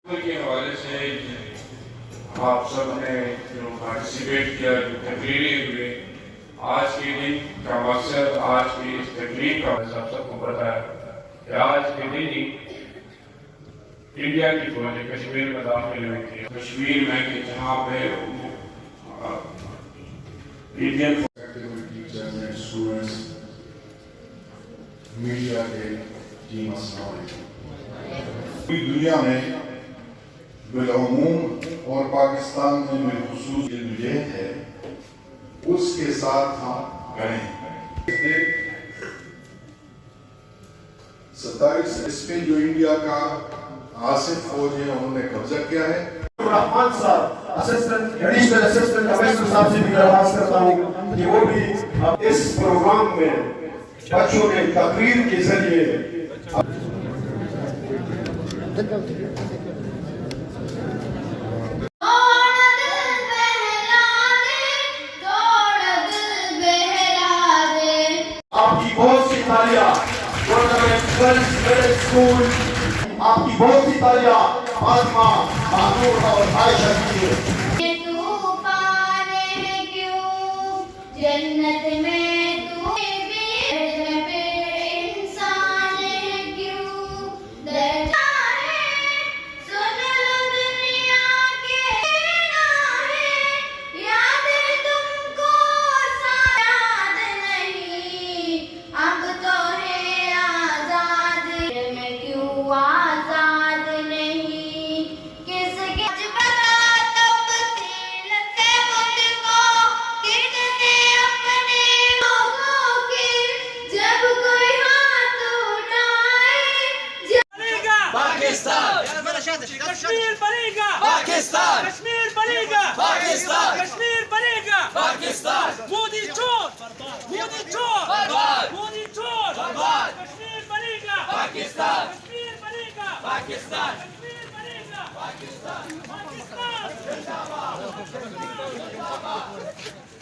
के हवाले से आप सब ने जो पार्टिसिपेट किया, जो तकरीरें हुए, आज के दिन का मकसद, आज की इस तकरीर का आप सबको पता है कि आज के दिन ही इंडिया की फौज कश्मीर में दाखिल हुई थी। कश्मीर में कि जहाँ पे Indian teachers and students, media के टीम, अस्सलाम वालेकुम। पूरी दुनिया में बिलअमूम और पाकिस्तान में बिलखुसूस ये है, उसके साथ हम गए। 27 इसमें जो इंडिया का आसिफ फौज है उन्होंने कब्जा किया है। रहमान साहब असिस्टेंट एडिशनल असिस्टेंट कमिश्नर साहब से भी दरख्वास्त करता हूँ कि वो भी इस प्रोग्राम में बच्चों के तकरीर के जरिए आपकी बहुत सी तालियां स्कूल, आपकी बहुत सी तालियां फातिमा, मानूर और आयशा की। जन्नत में कश्मीर बनेगा पाकिस्तान, कश्मीर बनेगा पाकिस्तान, कश्मीर बनेगा पाकिस्तान। मोदी चोर, मोदी चोर, मोदी चोर, कश्मीर बनेगा पाकिस्तान, कश्मीर बनेगा पाकिस्तान, कश्मीर बनेगा पाकिस्तान, पाकिस्तान जिंदाबाद, जिंदाबाद।